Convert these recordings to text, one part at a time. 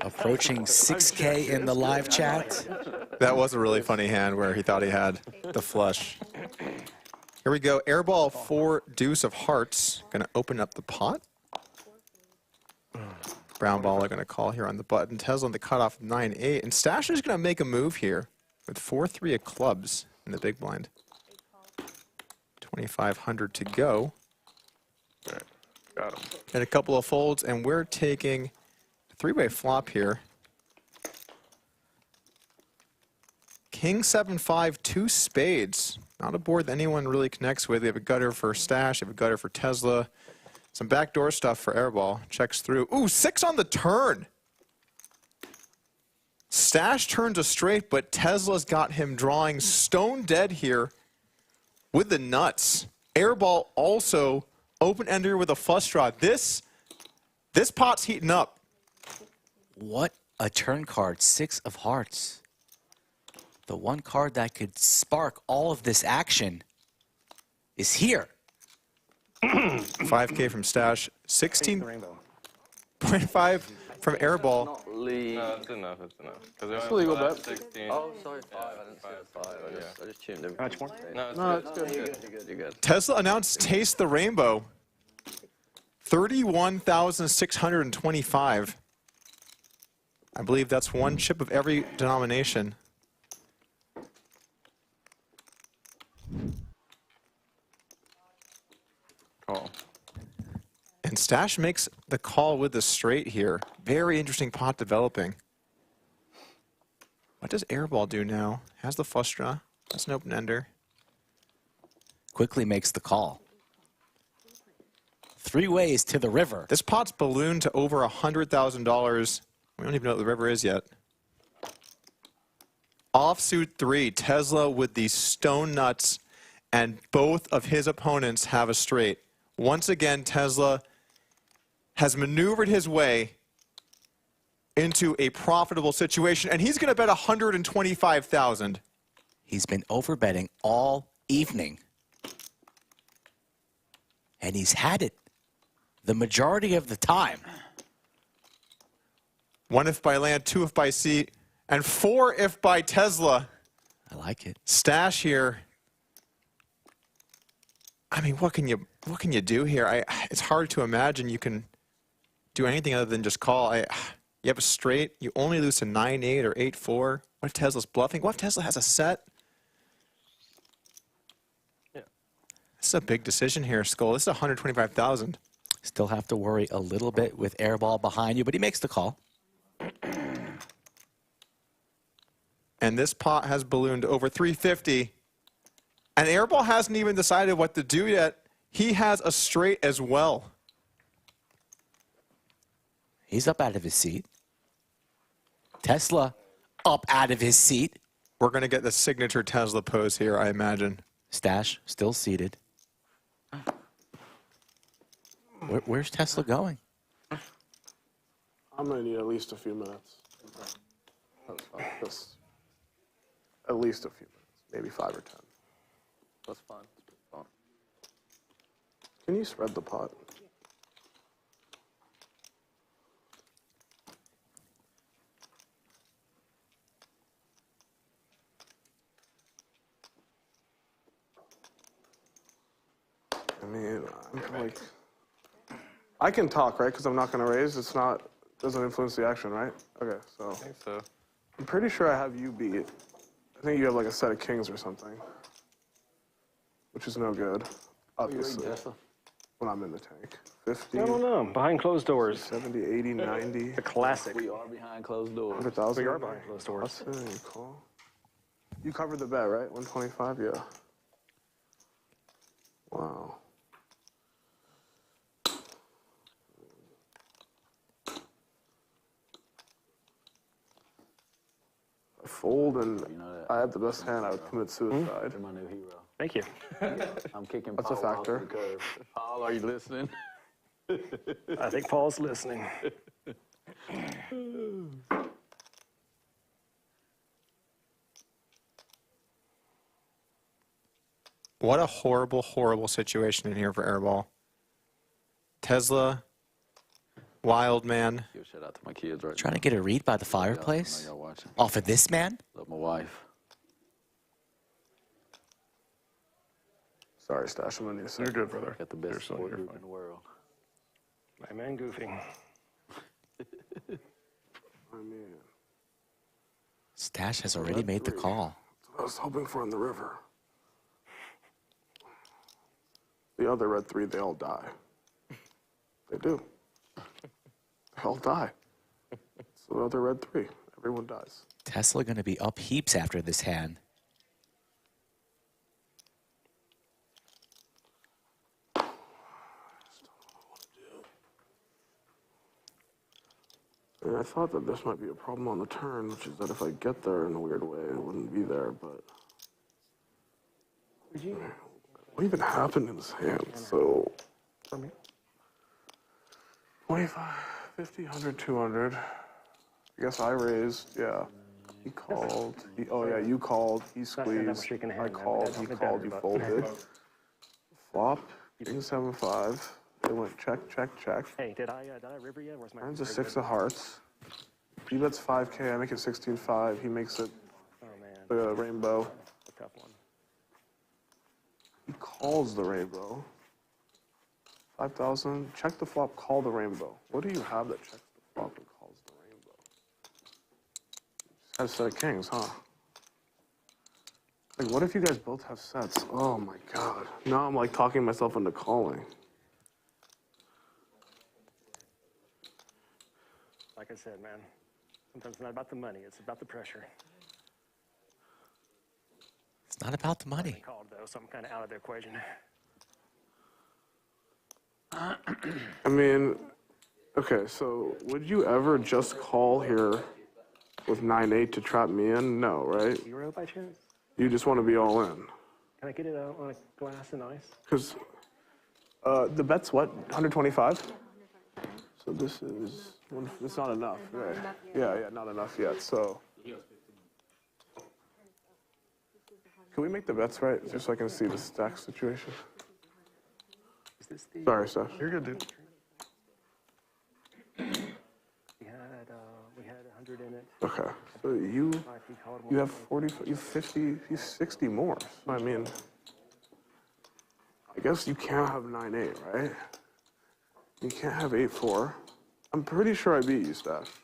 Approaching 6K in the live chat. That was a really funny hand where he thought he had the flush. Here we go. Airball 4 deuce of hearts. Going to open up the pot. Brown ball are going to call here on the button. Tesla on the cutoff 9-8. And Stash is going to make a move here with 4-3 of clubs in the big blind. 2,500 to go. Right. Got him. And a couple of folds, and we're taking a three-way flop here. King 7-5, 2 spades. Not a board that anyone really connects with. We have a gutter for Stash, we have a gutter for Tesla. Some backdoor stuff for Airball. Checks through. Ooh, 6 on the turn. Stash turns a straight, but Tesla's got him drawing stone dead here with the nuts. Airball also open-ender with a flush draw. This pot's heating up. What a turn card, 6 of hearts. The one card that could spark all of this action is here. 5K from Stash, 16.5 from Airball. No, it's enough. It's enough. It's legal bet. 16. Oh, sorry, 5. I didn't see the 5. I just tuned everything. Much more? No, It's good. You're good. You're good. Tesla announced Taste the Rainbow. 31,625. I believe that's one chip of every denomination. Call. And Stash makes the call with the straight here. Very interesting pot developing. What does Airball do now? Has the flush draw. That's an open ender. Quickly makes the call. 3 ways to the river. This pot's ballooned to over $100,000. We don't even know what the river is yet. Offsuit 3, Tesla with the stone nuts, and both of his opponents have a straight. Once again, Tesla has maneuvered his way into a profitable situation, and he's going to bet $125,000. He's been overbetting all evening. And he's had it the majority of the time. 1 if by land, 2 if by sea, and 4 if by Tesla. I like it. Stash here. I mean, what can you do here? It's hard to imagine you can do anything other than just call. You have a straight. You only lose to 9-8 or 8-4. What if Tesla's bluffing? What if Tesla has a set? Yeah. This is a big decision here, Skull. This is $125,000. Still have to worry a little bit with Airball behind you, but he makes the call. And this pot has ballooned over $350. And Airball hasn't even decided what to do yet. He has a straight as well. He's up out of his seat. Tesla up out of his seat. We're going to get the signature Tesla pose here, I imagine. Stash still seated. Where's Tesla going? I'm going to need at least a few minutes. Just at least a few minutes, maybe 5 or 10. That's fine. Can you spread the pot? I mean, I can talk, right? Because I'm not going to raise. Doesn't influence the action, right? Okay, so. I think so. I'm pretty sure I have you beat. I think you have like a set of kings or something, which is no good, obviously, when I'm in the tank. 50, I don't know. Behind closed doors. 70, 80, 90, The classic. We are behind closed doors. 100,000. We are behind closed doors. That's it, you call. You covered the bet, right? 125, yeah. Wow. I fold and I had the best hand, I would commit suicide. You're my new hero. Thank you. I'm kicking That's a Paul off factor. the curve. Paul, are you listening? I think Paul's listening. What a horrible, horrible situation in here for Airball. Tesla Wild man. Give a shout out to my kids right Trying now. to get a read by the I know fireplace. y'all watching. Off of this man? Love my wife. Sorry, Stash. I'm gonna need a You're second. good, brother. Got the best You're sport group fine. in the world. My man Goofy. I mean, Stash has already made the three. call. that's what I was hoping for in the river. The other red 3, they all die. They do. They all die. So the other red 3, everyone dies. Tesla going to be up heaps after this hand. And I thought that this might be a problem on the turn, which is that if I get there in a weird way, it wouldn't be there, but what even happened in his hand? So, 25, 50, 100, 200. I guess I raised, yeah. He called. Oh, yeah, you called. He Not that we're squeezed. shaking I hands, man. called. That's He not called. You better, folded. Flop. King 7-5. They went check, check, check. Hey, did I river yet? Where's my? Turns a 6 of hearts. He bets 5K. I make it 16-5. He makes it Oh man, the rainbow. a tough one. He calls the rainbow. 5,000. Check the flop, call the rainbow. What do you have that checks the flop and calls the rainbow? Just had a set of kings, huh? Like, what if you guys both have sets? Oh my god. Now I'm like talking myself into calling. Like I said, man, sometimes it's not about the money; it's about the pressure. It's not about the money. Called though, so I'm kind of out of the equation. I mean, okay, so would you ever just call here with 9-8 to trap me in? No, right? Euro by chance? You just want to be all in. Can I get it on a glass of ice? Because the bet's what? 125? So this is, it's not enough, right? Yeah, not enough yet, so. Can we make the bets right, just so I can see the stack situation? Is this the? Sorry, Steph. You're good, dude. We had 100 in it. Okay, so you He called have 40, you have 50, you have 60 more. So, I mean, I guess you can't have 9-8, right? You can't have 8-4. I'm pretty sure I beat you, Steph.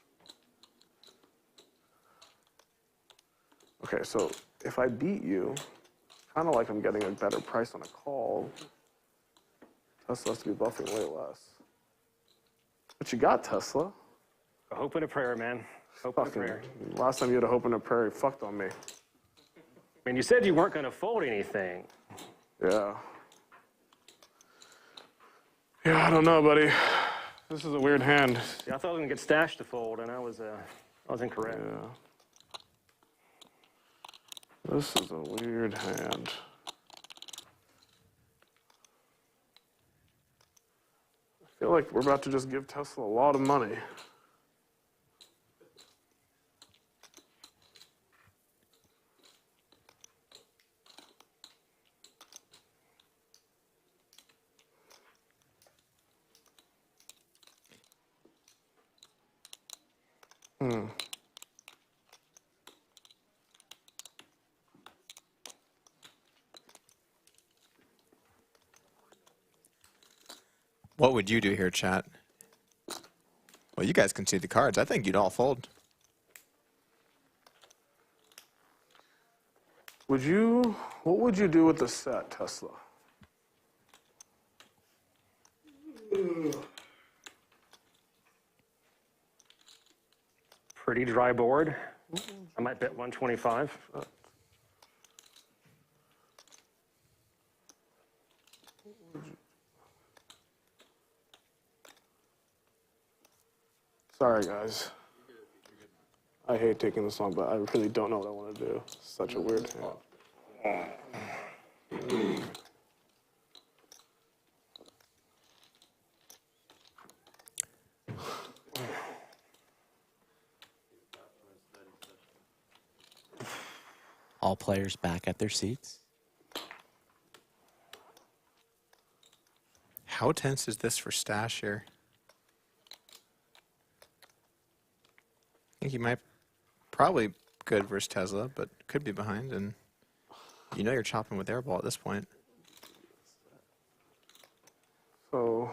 Okay, so if I beat you, kind of like I'm getting a better price on a call. Tesla has to be bluffing way less. But you got Tesla. A hope and a prayer, man. Hope and a Fucking, prayer. last time you had a hope in a prayer, you fucked on me. I mean, you said you weren't going to fold anything. Yeah. Yeah, I don't know, buddy. This is a weird hand. Yeah, I thought I was going to get Stash to fold, and I was incorrect. Yeah. This is a weird hand. I feel like we're about to just give Tesla a lot of money. What would you do here, chat? Well, you guys can see the cards. I think you'd all fold. What would you do with the set, Tesla? Pretty dry board. I might bet 125. Sorry, guys. I hate taking this long, but I really don't know what I want to do. It's such a weird hand. All players back at their seats. How tense is this for Stash here? think he might probably good versus Tesla, but could be behind, and you know you're chopping with airball at this point. So,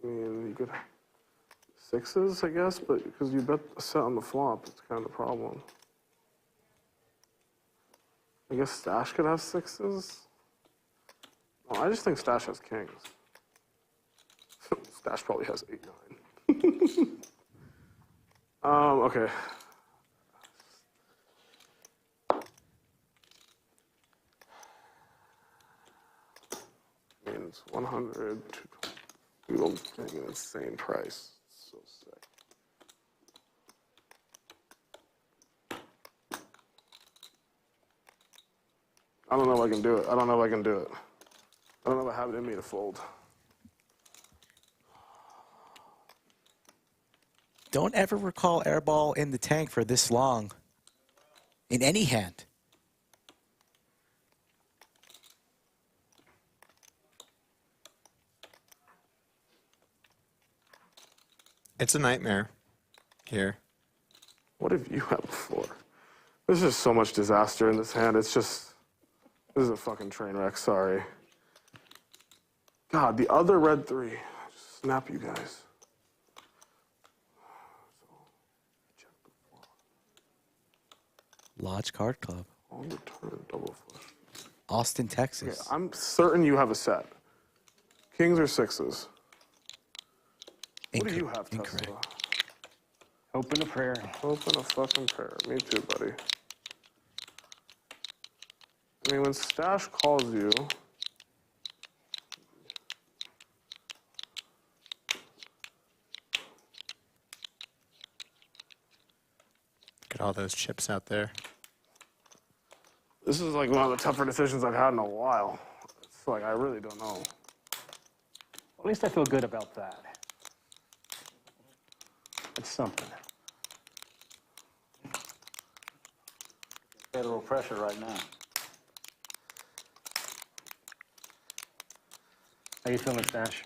I mean, you could sixes, I guess, but because you bet a set on the flop, it's kind of the problem. I guess Stash could have sixes. No, I just think Stash has kings. Stash probably has 8-9. Okay. I mean, it's 100. People getting an insane price. It's so sick. I don't know if I can do it. I don't know if I can do it. I don't know if I have it in me to fold. Don't ever recall airball in the tank for this long. In any hand. It's a nightmare here. What have you had before? There's just so much disaster in this hand. It's just, this is a fucking train wreck, sorry. God, the other red 3. Just snap you guys. Lodge Card Club. On the turn, double flush. Austin, Okay, Texas. I'm certain you have a set. Kings or sixes? What do you have, Tesla? Incorrect. Hope and a prayer. Open a fucking prayer. Me too, buddy. I mean, when Stash calls you, Look at all those chips out there. this is like one of the tougher decisions I've had in a while. It's like, I really don't know. At least I feel good about that. It's something. Federal pressure right now. How you feeling, Stash?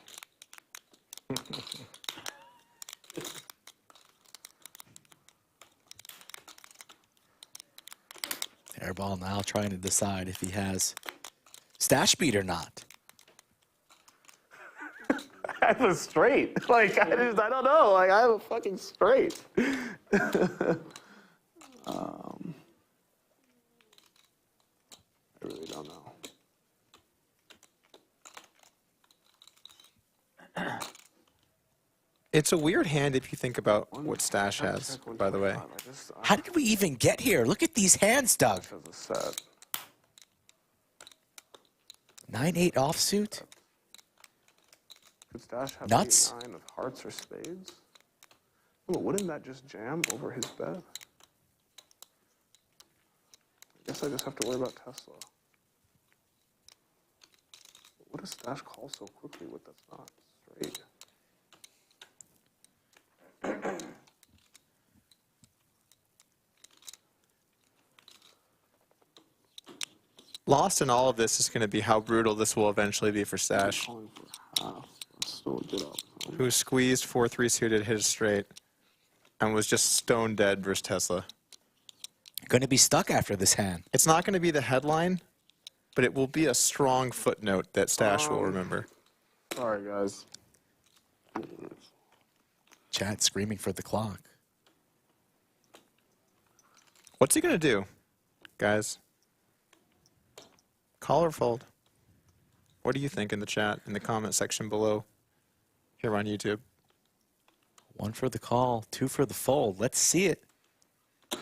Airball now trying to decide if he has stash beat or not. I have a straight. Like, I don't know. Like, I have a fucking straight. I really don't know. It's a weird hand if you think about what Stash has, by the way. How did we even get here? Look at these hands, Doug. As a set. 9-8 offsuit. Could Stash have Nuts. 8-9 of hearts or spades? Oh, but wouldn't that just jam over his bet? I guess I just have to worry about Tesla. What does Stash call so quickly with that's not straight? Lost in all of this is going to be how brutal this will eventually be for Stash, Calling for half. Still get up. who squeezed 4-3 suited, hit it straight, and was just stone dead versus Tesla. Going to be stuck after this hand. It's not going to be the headline, but it will be a strong footnote that Stash will remember. Sorry, guys. Chad screaming for the clock. What's he going to do, guys? Call or fold? What do you think in the chat, in the comment section below here on YouTube? 1 for the call, 2 for the fold. Let's see it. I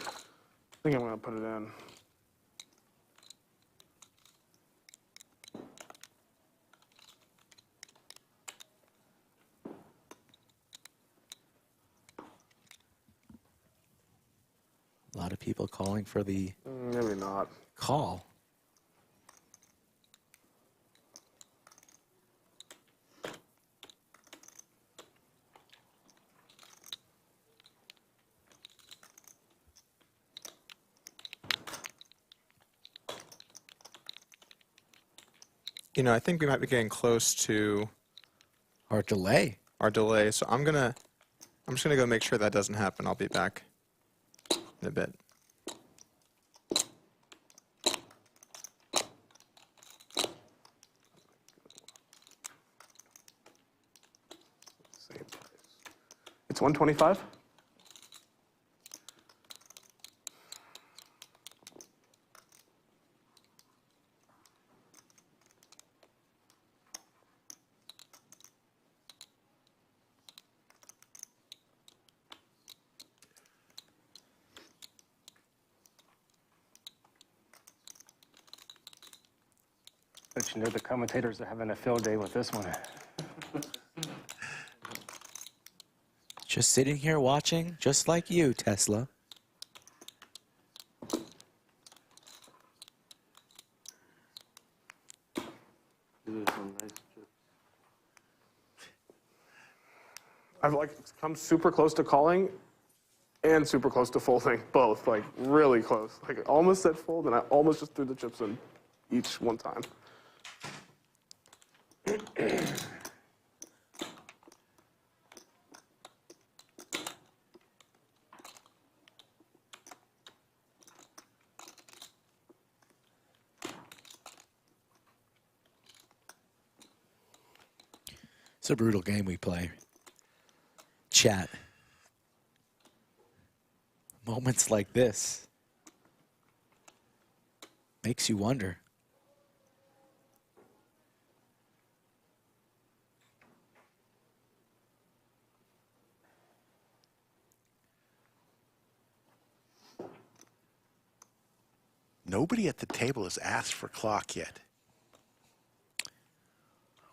think I'm going to put it in. A lot of people calling for the Maybe not. call. You know, I think we might be getting close to Or delay. our delay, so I'm just gonna go make sure that doesn't happen. I'll be back. in a bit. Same price. It's 125. But you know the commentators are having a field day with this one. Just sitting here watching, just like you, Tesla. I've like come super close to calling and super close to folding, both, like really close. Like I almost said fold and I almost just threw the chips in each one time. It's a brutal game we play. Chat. Moments like this makes you wonder. Nobody at the table has asked for clock yet.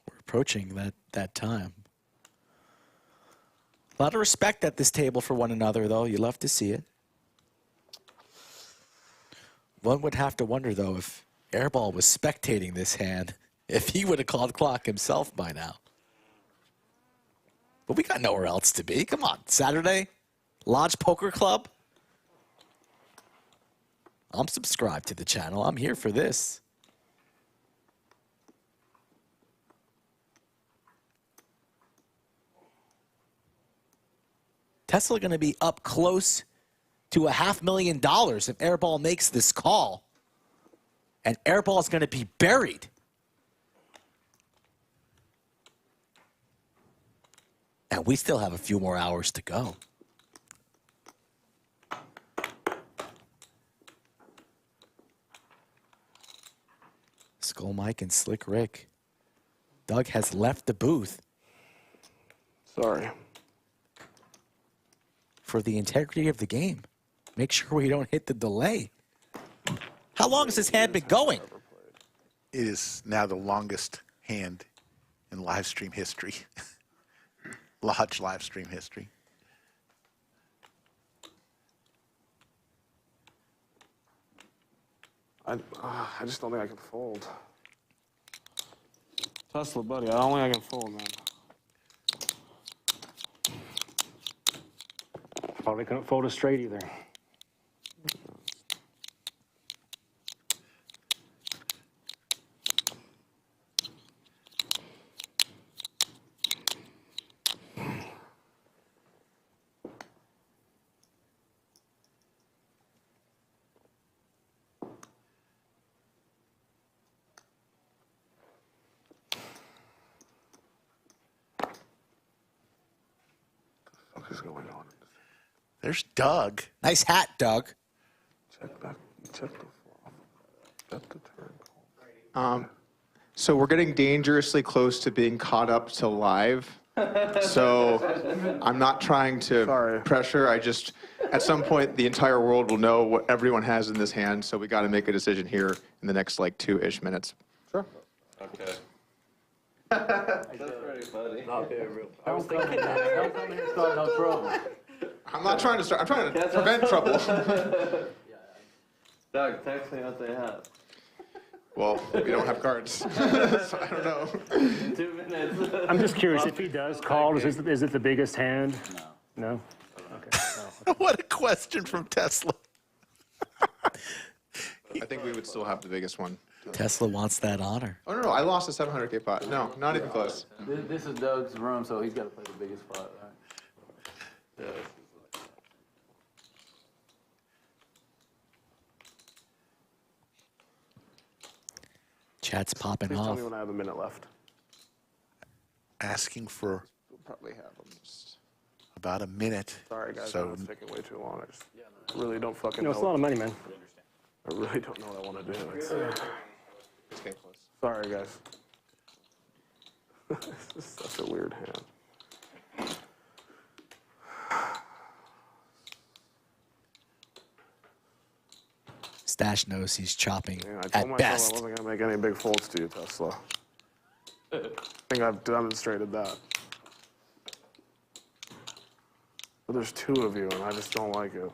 We're approaching that time. A lot of respect at this table for one another, though. You love to see it. One would have to wonder, though, if Airball was spectating this hand, if he would have called clock himself by now. But we got nowhere else to be. Come on, Saturday, Lodge Poker Club. I'm subscribed to the channel. I'm here for this. Tesla going to be up close to $500,000 if Airball makes this call. And Airball is going to be buried. And we still have a few more hours to go. Skull Mike and Slick Rick. Doug has left the booth. Sorry. For the integrity of the game. Make sure we don't hit the delay. How long has this hand been going? It is now the longest hand in live stream history. Lodge live stream history. I just don't think I can fold. Tesla, buddy, I don't think I can fold, man. Probably couldn't fold a straight either. What is going on? There's Doug. Nice hat, Doug. Check back. Check the flop. Check the turn. So we're getting dangerously close to being caught up to live. So I'm not trying to pressure. I just, at some point, the entire world will know what everyone has in this hand. So we got to make a decision here in the next like 2-ish minutes. Sure. Okay. That's pretty funny. I'm not trying to start. I'm trying to prevent trouble. Doug, text me what they have. Well, we don't have cards. So I don't know. 2 minutes. I'm just curious, if he does call, is it the biggest hand? No. No? Okay. No. What a question from Tesla. I think we would still have the biggest one. Tesla wants that honor. Oh, no, I lost a 700K pot. No, not even close. This is Doug's room, so he's got to play the biggest spot, right? Chat's popping Please tell off. me when I have a minute left. Asking for We'll probably have them. Just... about a minute. Sorry, guys, I So know it's taking way too long. I just really don't fucking You know, know. it's a lot of money, man. I really don't know what I want to do. Let's get close. Sorry, guys. This is such a weird hand. Stash knows he's chopping Man, I told at myself best. I wasn't going to make any big folds to you, Tesla. I think I've demonstrated that. But there's two of you, and I just don't like it.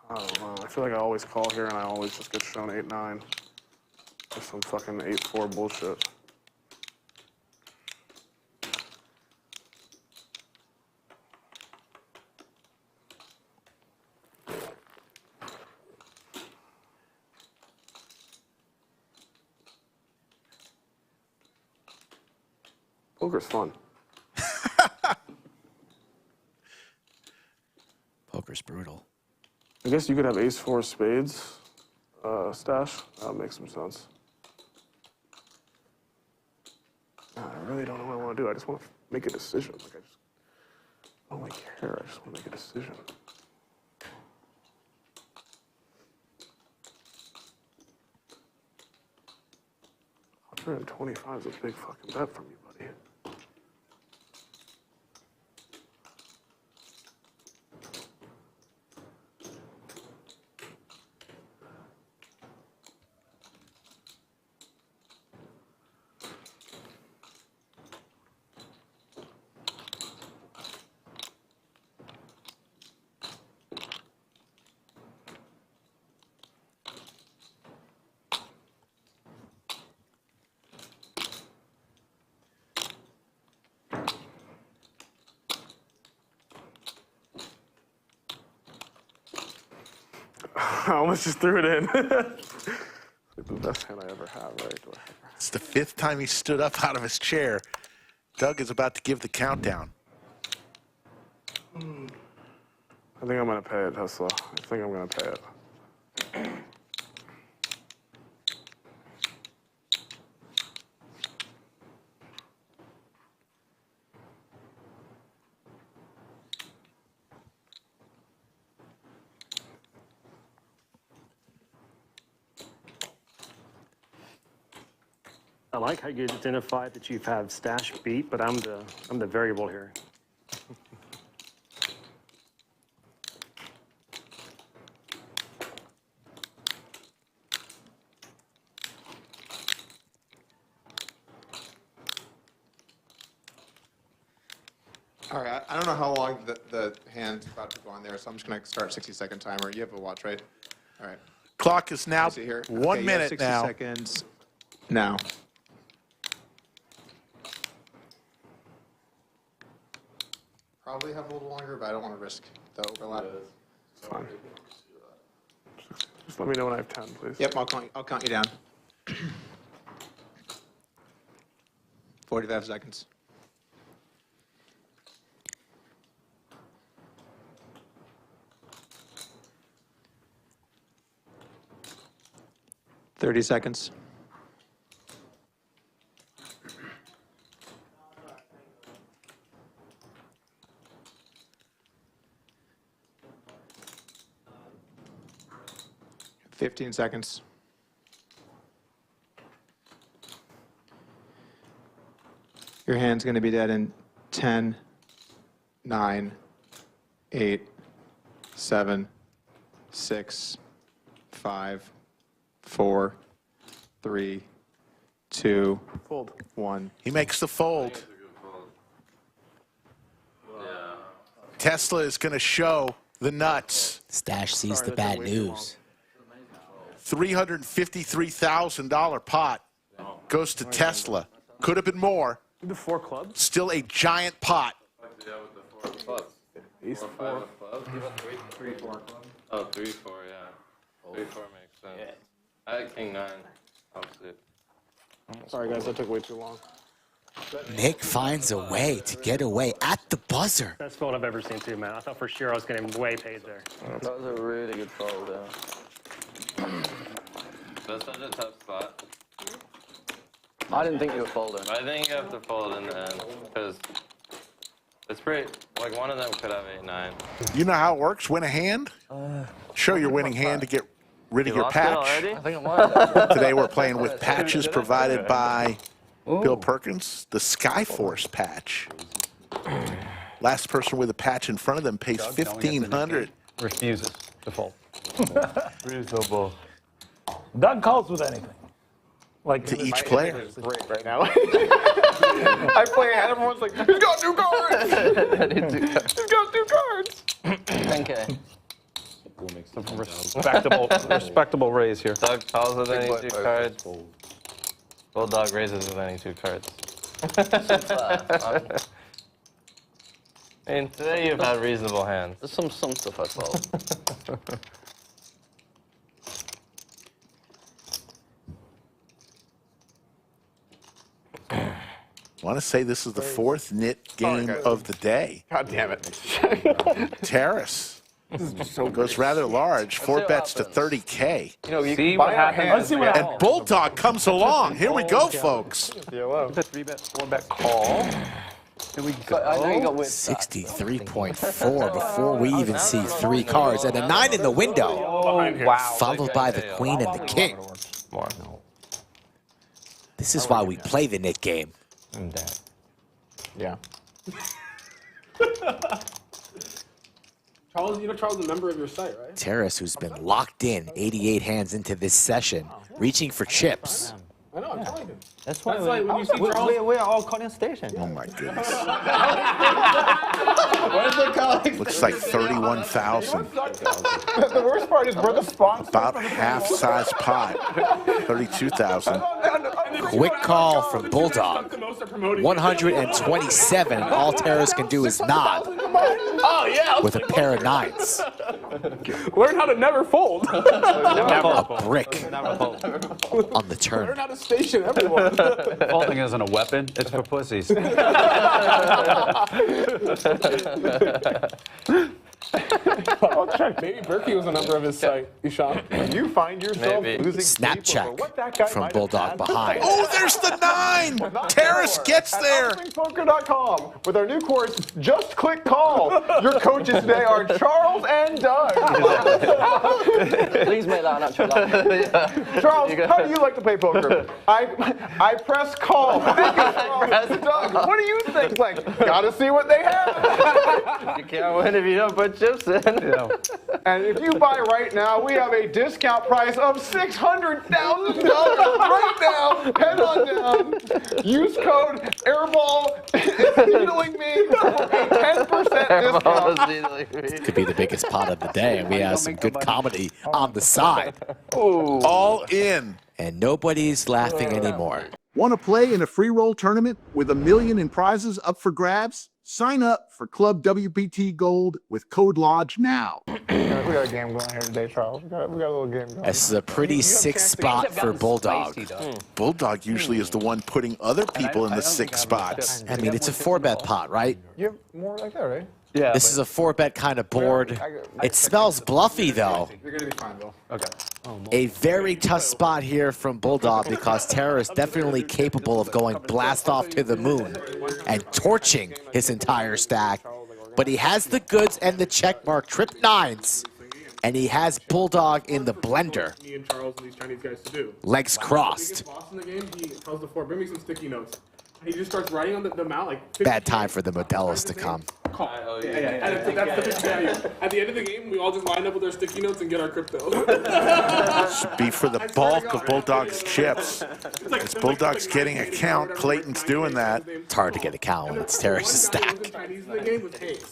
I don't know. I feel like I always call here, and I always just get shown 8-9. Or some fucking 8-4 bullshit. Poker's fun. Poker's brutal. I guess you could have ace-4 spades, Stash. That would make some sense. I really don't know what I want to do. I just want to make a decision. Like I don't really care. I just want to make a decision. $125 is a big fucking bet from you, buddy. I almost just threw it in. It's the best hand I ever have, right? It's the 5th time he stood up out of his chair. Doug is about to give the countdown. I think I'm going to pay it, Tesla. I think I'm going to pay it. I like how you identified that you've had Stash beat, but I'm the variable here. All right, I don't know how long the hand's about to go on there, so I'm just going to start 60-second timer. You have a watch, right? All right. Clock is now See here? 1 Okay, you have minute 60 now. seconds now. Probably have a little longer, but I don't want to risk the overlap. It's fine. Just let me know when I have 10, please. Yep, I'll count you down. 45 seconds. Thirty seconds. $15 seconds. Your hand's going to be dead in 10, 9, 8, 7, 6, 5, 4, 3, 2, Fold. 1. He makes the fold. Tesla is going to show the nuts. Stash sees Sorry, the that bad took way too news. $353,000 pot goes to Tesla. Could have been more. The 4 clubs? Still a giant pot. Yeah, with the 4 of clubs. Ace 4, 5 4. of clubs. Give up 3, 4 clubs. Oh, 3, 4, yeah. 3, 4 makes sense. I had King 9. Obviously. Sorry, guys, that took way too long. Nick finds a way to get away at the buzzer. Best fold I've ever seen too, man. I thought for sure I was getting way paid there. That was a really good fold, yeah. That's such a tough spot. I didn't think you were folding. I think you have to fold in the end because it's pretty. Like one of them could have 8-9. You know how it works? Win a hand? Show your winning hand to get rid of your Lost it patch. already? I think I might. Today we're playing with patches provided by Bill Perkins, the Skyforce patch. Last person with a patch in front of them pays $1,500. Refuses to fold. Reasonable. Doug calls with anything. Like To each player. Great right now. I play and everyone's like, he's got 2 cards. He's got 2 cards. 10K. respectable raise here. Doug calls with any 2 cards. Bulldog raises with any 2 cards. I mean, today you've had reasonable hands. There's some stuff I fold. I want to say this is the 4th knit game of the day. God damn it. Terrace goes rather large, 4 see what bets to happens. 30K. You know, you See can what buy our happens. hands. Let's see what happens. And Bulldog comes along. Here we go, folks. Hello. 3-bet, 4-bet call. Here we go. I know you got weird stats. 63.4 before we even see 3 cards, and a 9 in the window, Wow. followed by the queen and the king. More. This is why we play the knit game. Yeah. Charles, you know Charles is a member of your site, right? Terrace, who's been locked in 88 hands into this session, reaching for chips. I know, I'm telling you. That's That's like when you see Charles. we're all calling station. Oh my goodness. Where's the colleagues? Looks like 31,000. The worst part is we're the sponsor. About half-size pot. 32,000. Quick call from Bulldog. The most are promoting. 127, and all Terrace can do is nod Oh yeah. with a pair of 9s. Learn how to never fold. A brick on the turn. Learn how to station everyone. Folding isn't a weapon. It's for pussies. I'll check. Maybe Berkey was a member of his site. Ishan. You find yourself Maybe. losing Snap sleep check over what that guy from might have Bulldog had. behind. Oh, there's the 9! Terrace gets At there. OpenPoker.com with our new course, Just Click Call. Your coaches today are Charles and Doug. Please make that an actual laugh. Charles, how do you like to play poker? I press call. Doug, what do you think? Like, gotta see what they have. You can't win if you don't put chips in. And if you buy right now, we have a discount price of $600,000 right now. Head on down. Use code Airball is needling me for a 10% discount. Could be the biggest pot of the day, and we have some good comedy on the side. All in. And nobody's laughing anymore. Want to play in a free roll tournament with $1 million in prizes up for grabs? Sign up for Club WPT Gold with code LODGE now. We got a game going here today, Charles. We got a little game going. This is a pretty sick spot for Bulldog. Bulldog usually is the one putting other people in the 6 spots. I mean, it's a 4-bet pot, right? You have more like that, right? Yeah. This is a 4-bet kind of board. It smells bluffy, though. You're gonna be fine, Bill. Okay. A very tough spot here from Bulldog because Terra is definitely capable of going blast off to the moon and torching his entire stack. But he has the goods and the checkmark, trip 9s, and he has Bulldog in the blender. Me and Charles and these Chinese guys to do. Legs crossed. Biggest boss in the game, he tells the 4, bring me some sticky notes. He just starts writing on the mount like 50 Bad time for the Modelos to come. Call. Yeah. And that's the big value. At the end of the game, we all just line up with our sticky notes and get our crypto. Be for the bulk of Bulldog's chips. As Bulldog's getting a count, Clayton's doing that. It's hard to get a count when it's Terrace's stack.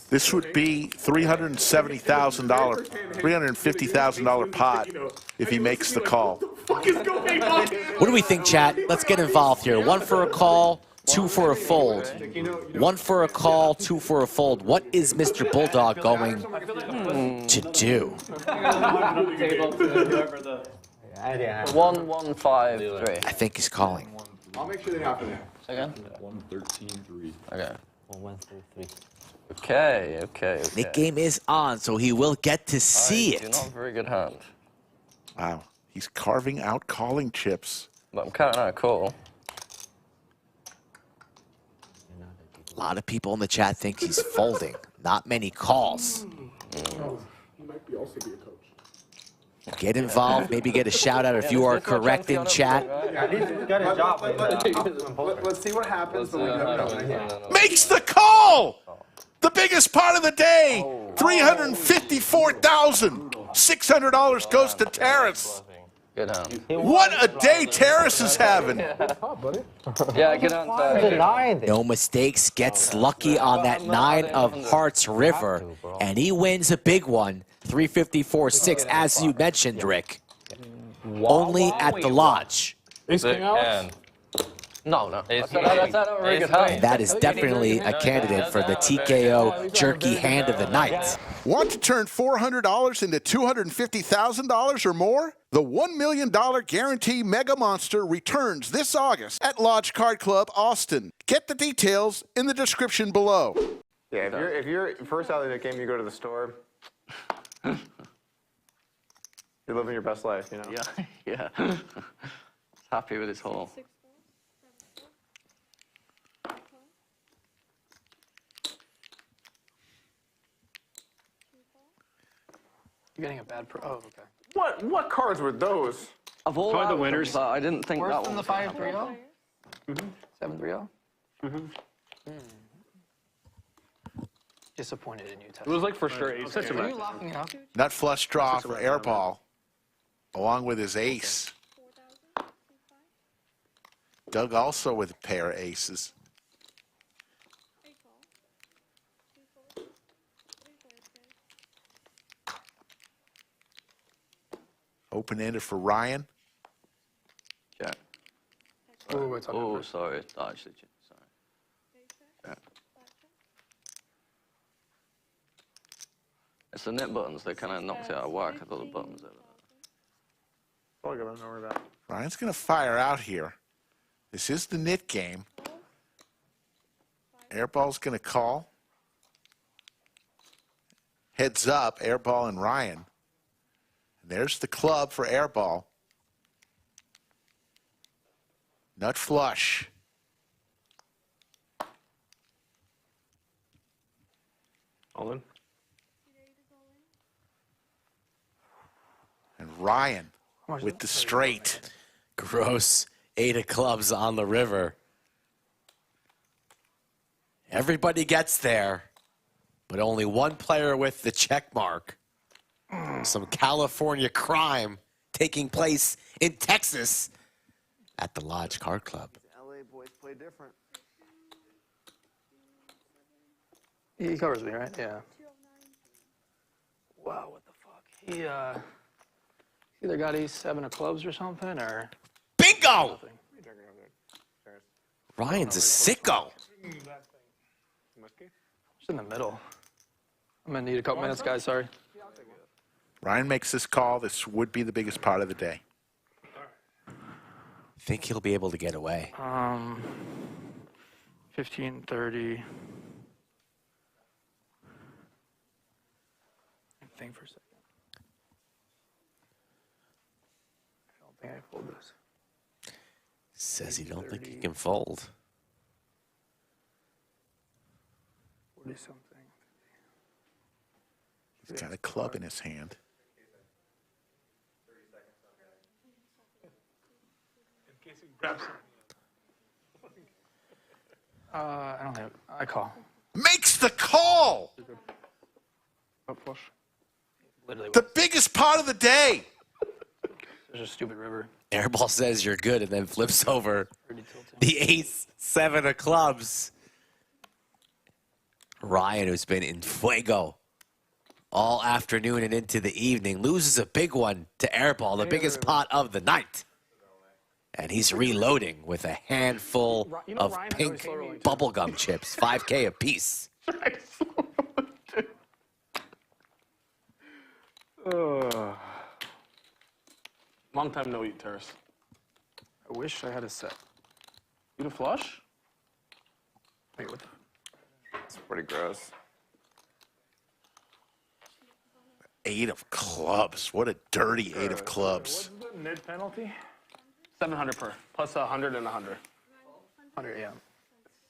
This would be $370,000, $350,000 pot if he makes the call. What is going on? What do we think, chat? Let's get involved here. 1 for a call, 2 for a fold. 1 for a call, 2 for a fold. What is Mr. Bulldog going to do? 1, 1, 5, 3. I think he's calling. I'll make sure they happen. Again? 1, 13, 3. Okay. 1, 3, 3. Okay. The game is on, so he will get to see I do it. not very good hand. Wow, he's carving out calling chips. But I'm counting out a call. A lot of people in the chat think he's folding. Not many calls. He might be also be a coach. Get involved, maybe get a shout out if you are correct in chat. Let's see what happens when we go. Makes the call! The biggest part of the day! $354,600 goes to Terrace. Good hand. What a day Terrace is having. Yeah, good hand. No mistakes, gets lucky on that 9 of hearts river, and he wins a big one, 354-6, as you mentioned, Rick. Only at the lodge. No. That's not a very good hand. And that is definitely a candidate for the TKO jerky hand of the night. Want to turn $400 into $250,000 or more? The $1 million Guarantee Mega Monster returns this August at Lodge Card Club, Austin. Get the details in the description below. Yeah, if you're first out of the game, you go to the store. You're living your best life, you know? Yeah. Happy with his hole. You're getting a bad pro. Oh, okay. What cards were those? Of all Probably the winners. outcomes, I didn't think Worse that than one the was gonna happen. 5-3-0? 7-3-0? Disappointed in you, Tess. It was like for sure ace. Are you locking it up? Nut flush draw for Airball, along with his ace. Doug also with a pair of aces. Open-ended for Ryan. Jack. Oh, it's Oh, sorry. Actually, sorry. Jack. It's the net buttons that kind of knocks it out of whack. I thought the buttons over there. All good, don't worry about it. Ryan's going to fire out here. This is the nit game. Airball's going to call. Heads up, Airball and Ryan. And there's the club for Airball. Nut flush. All in. And Ryan with the straight. Gross 8 of clubs on the river. Everybody gets there, but only one player with the check mark. Some California crime taking place in Texas at the Lodge Card Club. LA boys play different. He covers me, right? Yeah. Wow, what the fuck? He either got ace-7 of clubs or something, or Bingo! Ryan's a sicko. just in the middle. I'm gonna need a couple minutes, guys. Sorry. Ryan makes this call. This would be the biggest part of the day. Think he'll be able to get away. 15, 30. Think for a second. I don't think I fold this. Says he don't think he can fold. 40 something. He's got a club in his hand. I don't have. I call. Makes the call. Up flush. Literally. The biggest part of the day. There's a stupid river. Airball says you're good and then flips over the ace-7 of clubs. Ryan, who's been in fuego all afternoon and into the evening, loses a big one to Airball, the biggest pot of the night. And he's reloading with a handful of pink bubblegum chips, 5K apiece. Long time no eat, Terrace. I wish I had a set. Eat a flush? Wait, what the? It's pretty gross. 8 of clubs. What a dirty 8 of clubs. What's the mid penalty? 700 per. Plus 100 and 100. 100, yeah.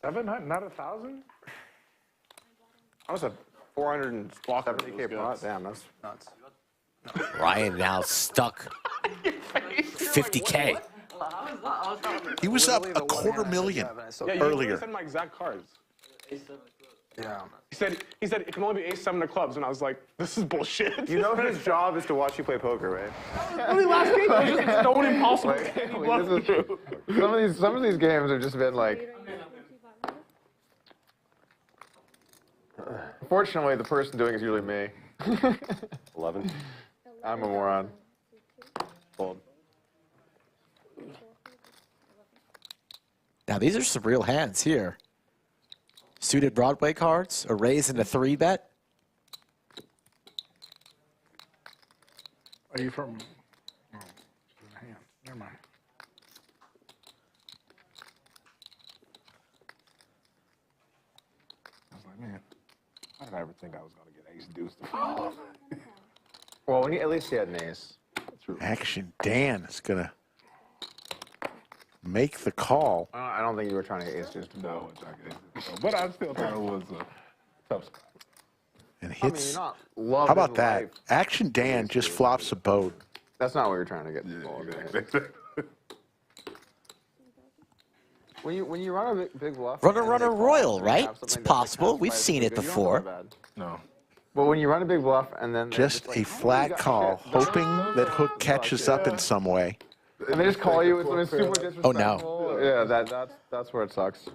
700, not 1,000? I was at 470K pot. Damn, that's nuts. Ryan now stuck 50K. He was up $250,000 earlier. You said my exact cards. Yeah. He said it can only be ace-7 of clubs, and I was like, this is bullshit. You know his job is to watch you play poker, right? Really, last game, it was just so impossible. Some of these games have just been like. Fortunately, the person doing it is usually me. 11. I'm a moron. Fold. Now, these are some real hands here. Suited Broadway cards, a raise and a 3-bet. Are you from? Oh, never mind. I was like, man, how did I ever think I was going to get ace deuce to fall? Well, when at least he had an ace. Action Dan is going to make the call. I don't think you were trying to get ace deuce to fall. No, it's not good. But I still thought it was a tough spot. And I mean, hits. you're not How loving about that? life. Action Dan just flops a boat. That's not what you're trying to get to fall. When you run a big bluff. Runner, and runner, they call, royal, and you right? have It's something that they possible. pass We've by, seen it's it good. You don't feel before. bad. No. But when you run a big bluff and then they're Just like, a "Oh, flat you got call, shit." hoping that Hook catches up in some way. And they just call you with something super disrespectful. Oh, no. Yeah, that's where it sucks.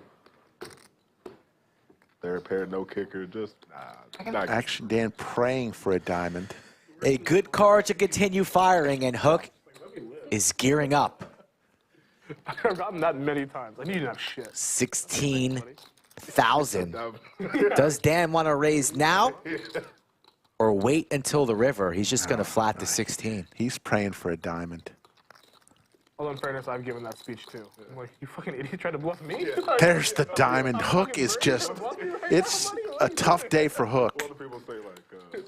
Third pair, no kicker, just nah. Action Dan praying for a diamond. A good card to continue firing, and Hook is gearing up. I've gotten that many times. I need to have shit. 16,000. Does Dan want to raise now or wait until the river? He's just going to flat the 16. He's praying for a diamond. Although in fairness, I've given that speech too. I'm like, you fucking idiot, tried to bluff me? There's the diamond. Hook is just, it's a tough day for Hook.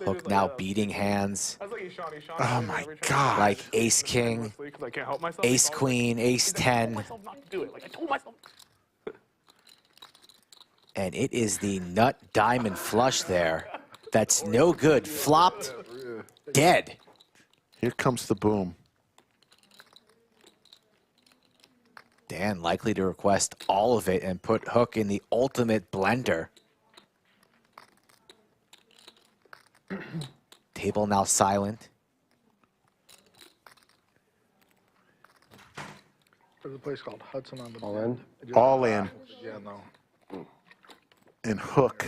Hook now beating hands I was like, Shawnee, Oh my God. like ace king, because I can't help myself. ace queen, ace 10. I told myself not to do it. Like I told myself. And it is the nut diamond flush there. That's no good. Flopped, dead. Here comes the boom. Dan likely to request all of it and put Hook in the ultimate blender. Table now silent. There's a place called Hudson on the All in? All in. Yeah, no. And Hook.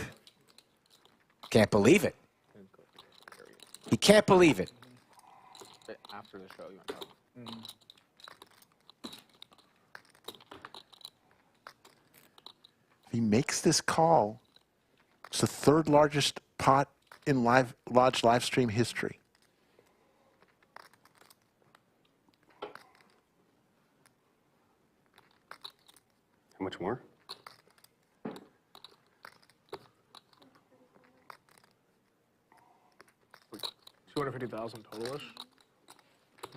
Can't believe it. He can't believe it. After the show, you want to talk. If he makes this call, it's the third largest pot in Lodge live stream history. How much more? $250,000 totalish,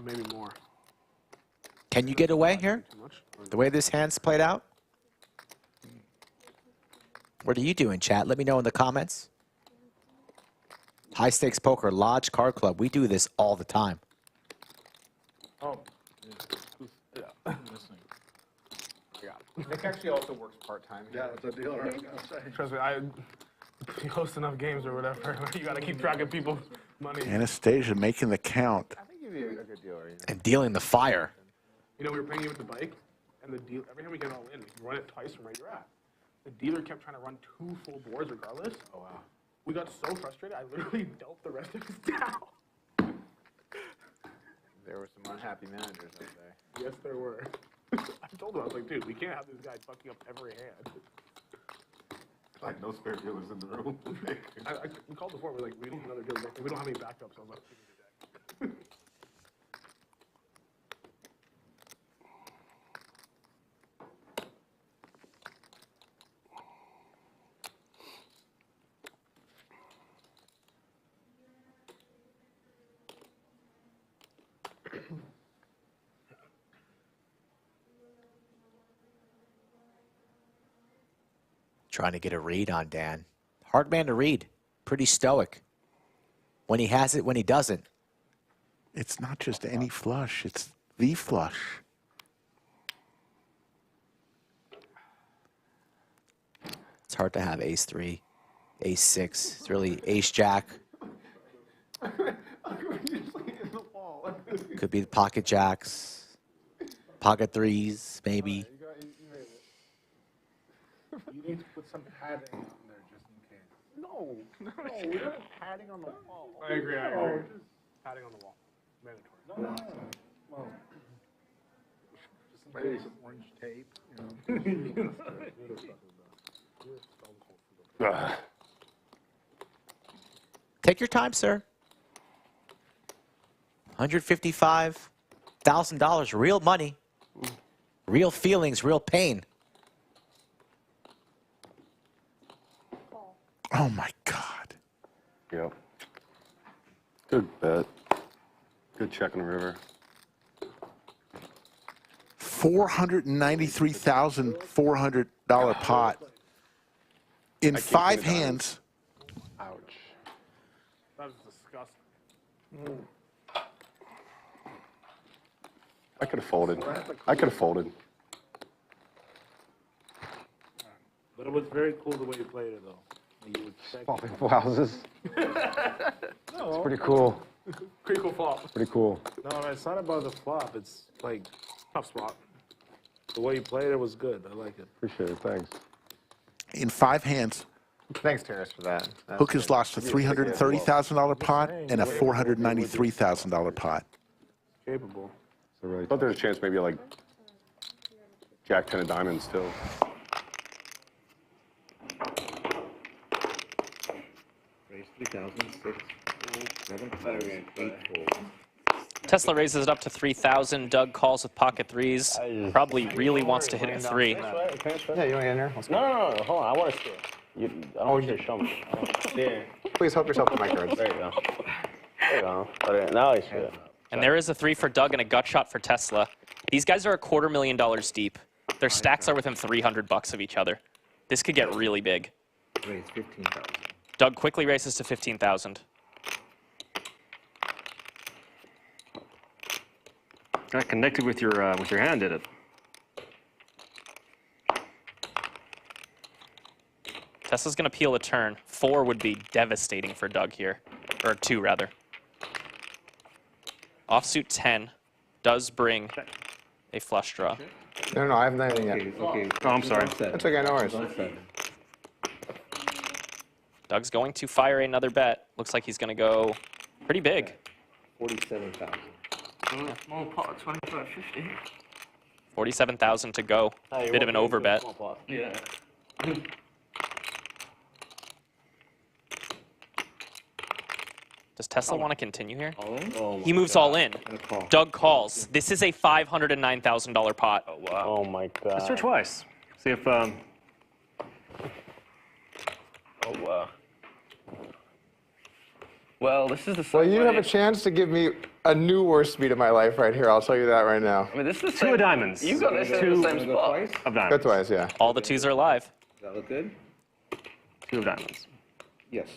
maybe more. Can you get away here? Too much. The way this hand's played out? What are you doing, chat? Let me know in the comments. High Stakes Poker Lodge Card Club. We do this all the time. Oh. Yeah. Nick actually also works part-time. Yeah, that's a deal. I was gonna say. Trust me, you host enough games or whatever. You gotta keep track of people's money. Anastasia making the count. I think you'd be a good dealer. And dealing the fire. You know, we were playing you with the bike, and the deal every time we get all in, you run it twice from where you're at. The dealer kept trying to run 2 full boards regardless. Oh wow. We got so frustrated, I literally dealt the rest of his down. There were some unhappy managers out there. Yes, there were. I told him, I was like, dude, we can't have this guy fucking up every hand. Like no spare dealers in the room. We called before, we're like, we need another dealer. We don't have any backups. I was like, we need a deck. Trying to get a read on Dan. Hard man to read. Pretty stoic. When he has it, when he doesn't. It's not just any flush, it's the flush. It's hard to have ace 3, ace 6. It's really ace jack. Could be the pocket jacks, pocket 3s, maybe. You need to put some padding on there just in case. No, we don't have padding on the wall. I agree. Padding on the wall. Mandatory. Just some orange tape, Take your time, sir. $155,000, real money, real feelings, real pain. Oh my God. Yep. Good bet. Good check on the river. $493,400 pot in 5 hands. Ouch. That was disgusting. I could have folded. I could have folded. But it was very cool the way you played it, though. You would check. Popping full houses. It's pretty cool. Pretty cool flop. Pretty cool. No, it's not about the flop. It's like Tough spot. the way you played it was good. I like it. Appreciate it. Thanks. In 5 hands, Thanks, Terrace, for that. Hook has lost a $330,000 pot and a $493,000 pot. Capable. So really, I thought there was a chance maybe like Jack 10 of diamonds still. Raise 3,000, 6, 7, 8, 4. Tesla raises it up to 3,000. Doug calls with pocket 3s. Probably really wants to hit a 3. Yeah, you want to get in there? No, hold on. I want to see it. I don't want you to show me. Yeah. Please help yourself with my cards. There you go. There you go. Now I see it. And there is a 3 for Doug and a gut shot for Tesla. These guys are $250,000 deep. Their stacks are within $300 of each other. This could get really big. Raise 15,000. Doug quickly races to 15,000. That connected with your hand, did it? Tesla's going to peel a turn. 4 would be devastating for Doug here. Or 2, rather. Offsuit 10 does bring a flush draw. No, I haven't done anything yet. Okay. Oh, I'm sorry. That's okay, no worries. Doug's going to fire another bet. Looks like he's going to go pretty big. 47,000. Small pot, 25.50. 47,000 to go. Bit of an overbet. Yeah. Does Tesla want to continue here? All in? He moves all in. Doug calls. This is a $509,000 pot. Oh, wow. Oh my God. Let's search twice. See if Oh, wow. Well, this is the same Well, you way. have a chance to give me a new worst beat of my life right here. I'll tell you that right now. I mean, this is the 2 same. of diamonds. You got this in the same spot. of Go diamonds. twice, yeah. All the 2s are alive. Does that look good? 2 of diamonds. Yes.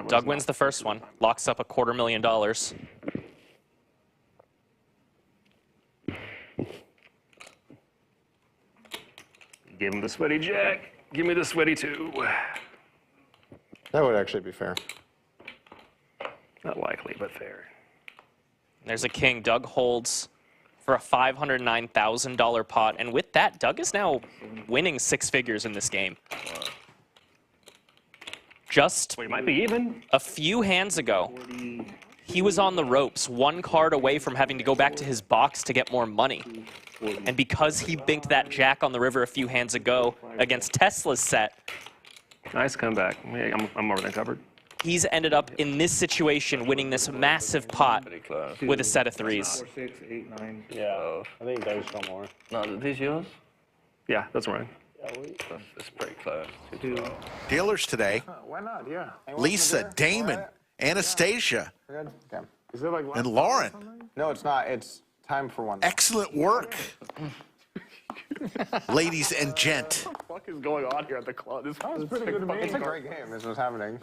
Doug wins the first one. Locks up $250,000. Give him the sweaty jack. Give me the sweaty 2. That would actually be fair. Not likely, but fair. There's a king. Doug holds for a $509,000 pot. And with that, Doug is now winning 6 figures in this game. Just We might be even. a few hands ago, he was on the ropes, 1 card away from having to go back to his box to get more money. And because he binked that jack on the river a few hands ago against Tesla's set, Nice comeback. Yeah, I'm more than covered. he's ended up in this situation winning this massive pot Pretty close. with a set of 3s. 4, 6, 8, 9. Yeah. I think there's some more. No, are these yours? Yeah, that's right. It's pretty close. Dealers today, Why not? Yeah. Lisa, Damon, Anastasia, Okay. Is it like and Lauren. No, it's not. It's Time for one. Excellent work, ladies and gent. What the fuck is going on here at the club? This is pretty good to me. It's a great game. This is what's happening.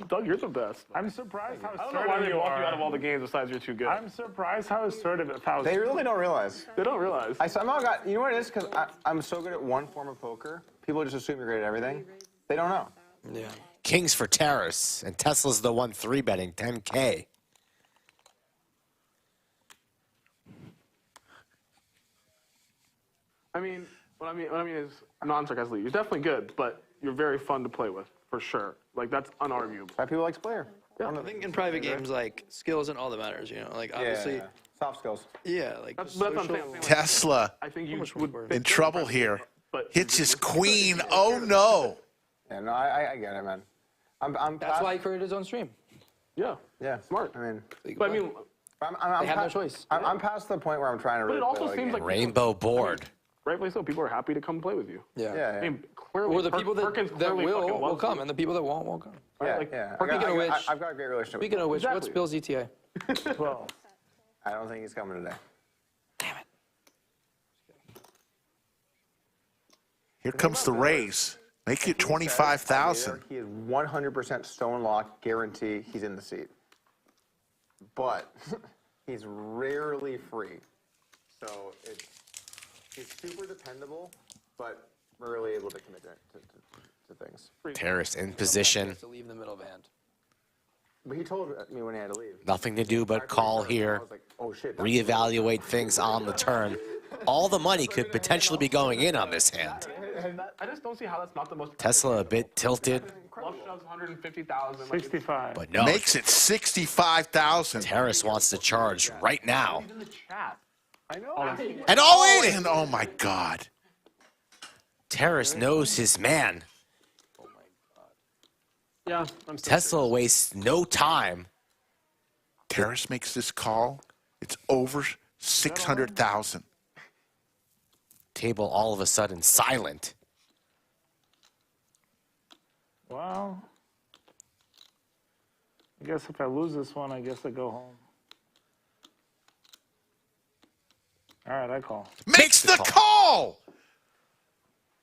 Doug, you're the best. I'm surprised how I don't know why assertive they you walk you out of are. all the games besides you're too good. I'm surprised how assertive. How They really don't realize. They don't realize. I somehow got, you know what it is? Because I'm so good at one form of poker, people just assume you're great at everything. They don't know. Yeah. Kings for Terrace, and Tesla's the one 3-betting 10K. I mean, what I mean is non-sarcastically. You're definitely good, but you're very fun to play with, for sure. Like, that's unarguable. Why people like Player. I think in private games, like, skill isn't all that matters, you know? Like, obviously, Yeah. Soft skills. yeah, like, That's just what I'm social- saying. Tesla I think you much would more fit in trouble here. but Hits his queen. Oh no. Yeah, no, I get it, man. I'm That's past, why he created his own stream. Yeah, yeah, smart. I mean, But I mean, I'm They have no past, choice. I'm past the point where I'm trying to but really it also play seems like Rainbow board. rightfully so. People are happy to come play with you. Yeah. Yeah, I yeah. mean, clearly, Or the people Perkins that clearly fucking will loves come, you. and the people that won't come. Yeah, like, yeah. Speaking of which- I've got a great relationship with Speaking of which, what's Exactly. Bill's ETA? 12. I don't think he's coming today. Here comes the raise. Make it 25,000. He is 100% stone lock guarantee he's in the seat. But he's rarely free. So he's super dependable, but rarely able to commit to things. Terrace in position. To leave the middle band. But he told me when he had to leave. Nothing to do but call I here, was like, oh shit. reevaluate things on the turn. All the money could potentially be going in on this hand. I just don't see how that's not the most. Tesla a bit tilted, Bluff shoves 150,000. 65. but no. Makes it 65,000. Terrace wants to charge right now. In the chat. I know. And all in. Oh my God. Terrace knows his man. Yeah, I'm still Tesla wastes no time. Terrace makes this call. It's over 600,000. Table all of a sudden silent. Well, I guess if I lose this one, I guess I go home. All right, I call. Makes the call.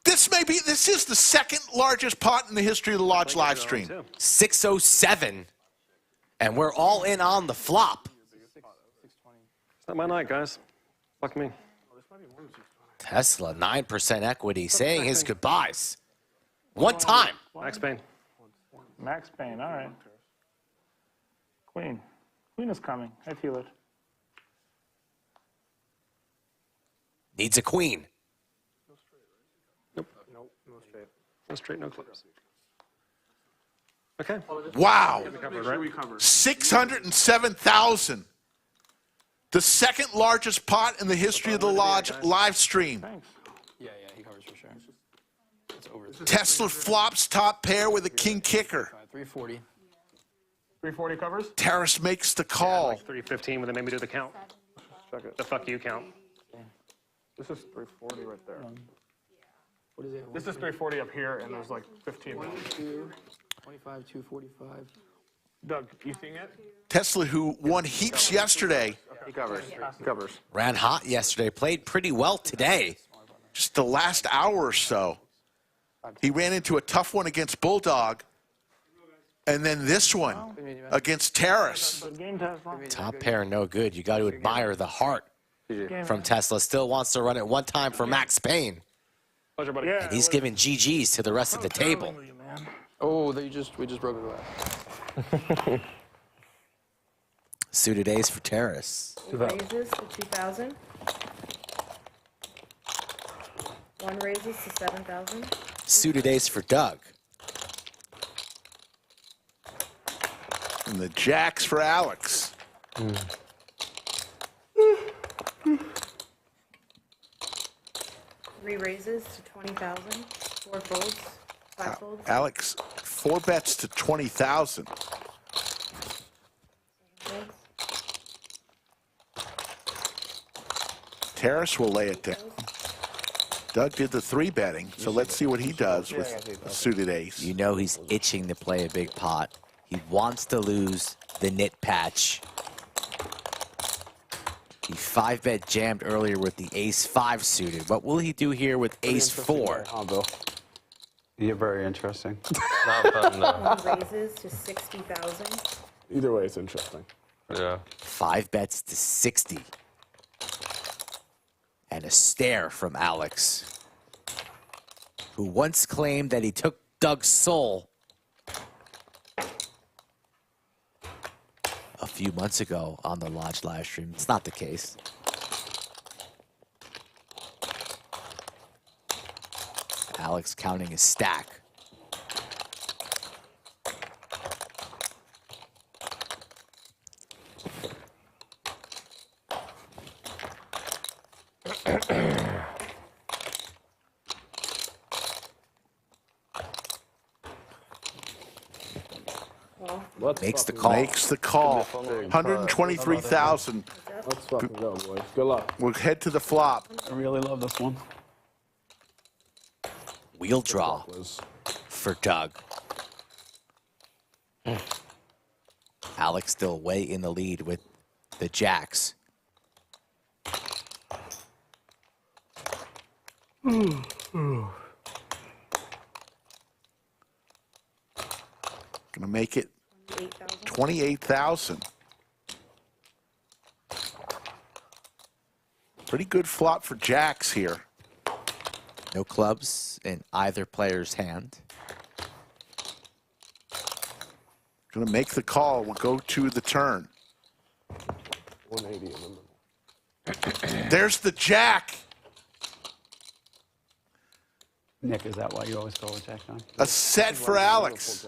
This is the second largest pot in the history of the Lodge live stream. 607. And we're all in on the flop. It's not my night, guys. Fuck me. Tesla, 9% equity, saying his goodbyes. One time. Max Payne. Max Payne, all right. Queen. Queen is coming. I feel it. Needs a queen. No straight, no clips. Okay. Wow. make sure we cover. 607,000. The second largest pot in the history of the Lodge live stream. Thanks. Yeah, he covers for sure. It's over. Tesla flops top pair with a king kicker. 340. 340 covers. Terrace makes the call. Like 315 when they made me do the count. Check it. The fuck you count. This is 340 right there. What is it? This is 340 up here, and there's like 15 more. 2, 25, 245. Doug, you seeing it? Tesla, who won heaps yesterday, He covers. He covers. Ran hot yesterday, played pretty well today. just the last hour or so, he ran into a tough one against Bulldog, and then this one against Terrace. Good game, Tesla. Top pair, no good. You got to admire the heart from Tesla. Still wants to run it one time for Max Payne. Pleasure, buddy. Yeah, And he's giving GGs to the rest of the table. with you, man. Oh, we just broke a glass. Suited ace for Terrace. Raises to 2,000. One raises to 7,000. Suited ace for Doug. And the jacks for Alex. Three raises to 20,000. Four folds. Five folds. Alex, 4 bets to 20,000. Folds. Terrace will lay it down. Doug did the 3 betting, so let's see what he does with a suited ace. You know he's itching to play a big pot. He wants to lose the nit patch. He 5-bet jammed earlier with the ace-5 suited. What will he do here with ace-4? You're very interesting. Not fun though. He raises to 60,000. Either way, it's interesting. Yeah. 5 bets to 60. And a stare from Alex, who once claimed that he took Doug's soul a few months ago on the Lodge live stream. It's not the case. Alex counting his stack. Makes the call. Makes the call. 123,000. Let's fucking go, boys. Good luck. We'll head to the flop. I really love this one. Wheel draw for Doug. Alex still way in the lead with the jacks. Gonna make it 28,000. Pretty good flop for jacks here. No clubs in either player's hand. Gonna make the call. We'll go to the turn. 180 in the middle. There's the jack. Nick, is that why you always call it Jack 9? A set for Alex.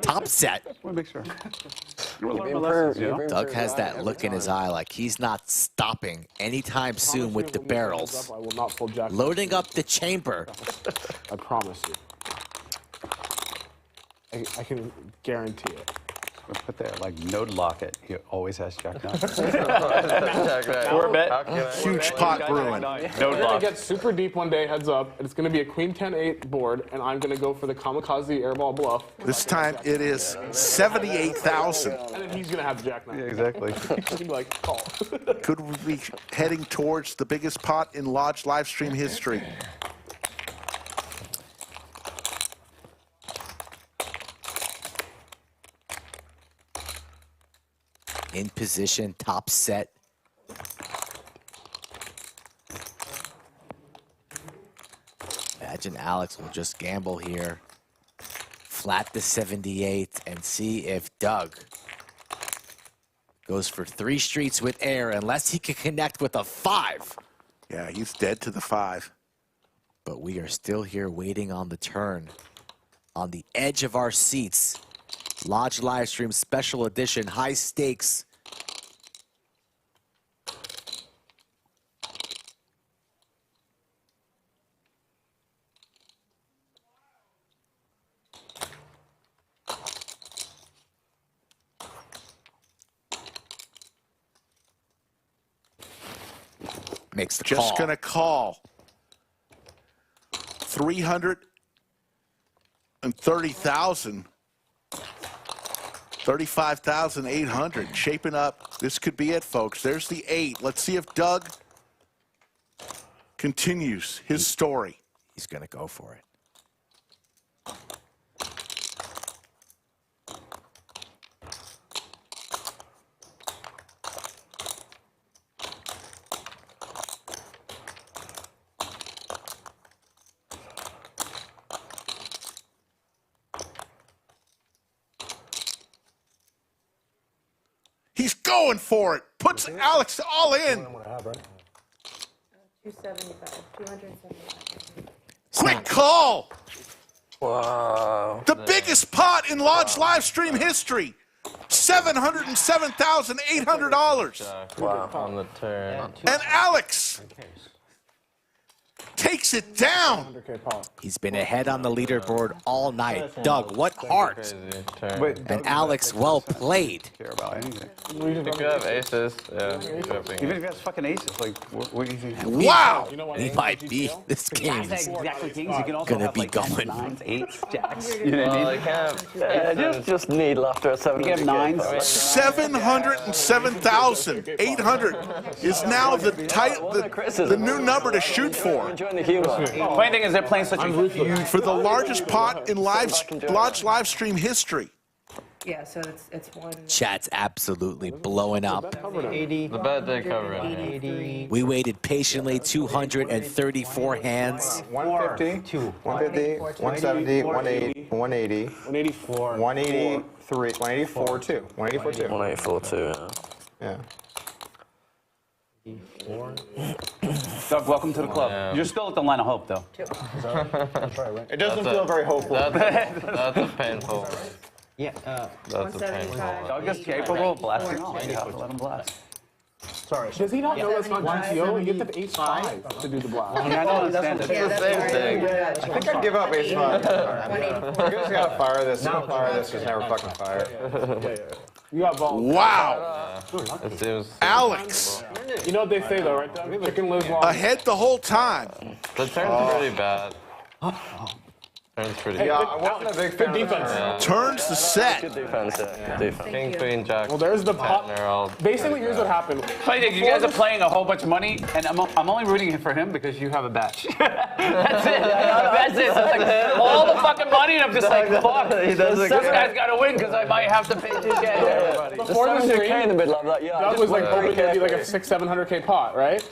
Top set. I want to make sure. You were learning my lessons, you know? Doug has that look in his eye like he's not stopping anytime soon with the barrels. I will not fold jack. Loading up the chamber. I promise you. I can guarantee it. We'll put there, like, node lock it. He always has Jack 9. Jack nine. Four bet. How can I- Huge pot brewing. Node We're gonna lock. get super deep one day, heads up, and it's gonna be a queen 10-8 board, and I'm gonna go for the kamikaze airball bluff. This time it is 78,000. And then he's gonna have jack 9. Yeah, exactly. He's gonna be like, call. Could we be heading towards the biggest pot in Lodge live stream history? In position, top set. Imagine Alex will just gamble here. Flat the 78 and see if Doug goes for 3 streets with air unless he can connect with a 5. Yeah, he's dead to the 5. But we are still here waiting on the turn. On the edge of our seats. Lodge Livestream Special Edition, high stakes. Makes the call. Just gonna call. 330,000. 35,800. Shaping up. This could be it, folks. There's the 8. Let's see if Doug continues his story. He's gonna go for it. He's going for it. Puts Alex all in. 275, 275. Quick call. Wow. The biggest pot in Lodge live stream history. $707,800. Wow. On the turn. And Alex takes it down. 100K pot. He's been ahead on the leaderboard all night. Doug, what heart? And Alex, well played. Care about anything. You could have aces. Yeah. Even if he has fucking aces, like, what do you think? Wow! He might be. This game is gonna be going. Nines, eights, jacks. You know what Well, I I mean? can't. Just needle after a 7. You get nines. 707,800 is now the new number to shoot for. Enjoying the humor. Funny thing is, they're playing such a huge. For the largest pot in Lodge live stream history. Yeah, so it's one. Chat's absolutely blowing up. The bet did cover it. We waited patiently 234 hands. 150, 150, 170, 180, 180, 184. 183, 184 too. 184 too. 184 too, yeah. Yeah. Doug, welcome to the club. Yeah. You're still at the line of hope, though. It doesn't feel very hopeful. That's a painful. Yeah. That's a painful. Doug is capable of blasting off. You have to let him blast. Sorry. Does he not know that's not GTO? You have to have ace 5 to do the blast. I mean, I don't understand it. Yeah, It's the same thing. I think I'd give up ace 5. 184. You just gotta fire this. Don't fire this, just never fucking fire. You got balls. Wow! It seems. Alex, You know what they say though, right? Doug? Chicken lives long. ahead the whole time. The turn's pretty bad. Turn's pretty Yeah, bad. I wasn't a big fan of defense. that. Turns the set. Good defense, yeah. Good defense. King, queen, jack. Well, there's the pot. They're all Basically, here's what happened. Funny thing, you guys are playing a whole bunch of money, and I'm only rooting for him because you have a batch. That's it. That's it. It's like all the fucking money, and I'm just like, fuck. He does This it good. guy's got to win because I might have to pay 2K. Before the 700K in stream, the middle of that, yeah. Doug was like hoping it'd be like a 600-700K pot, right?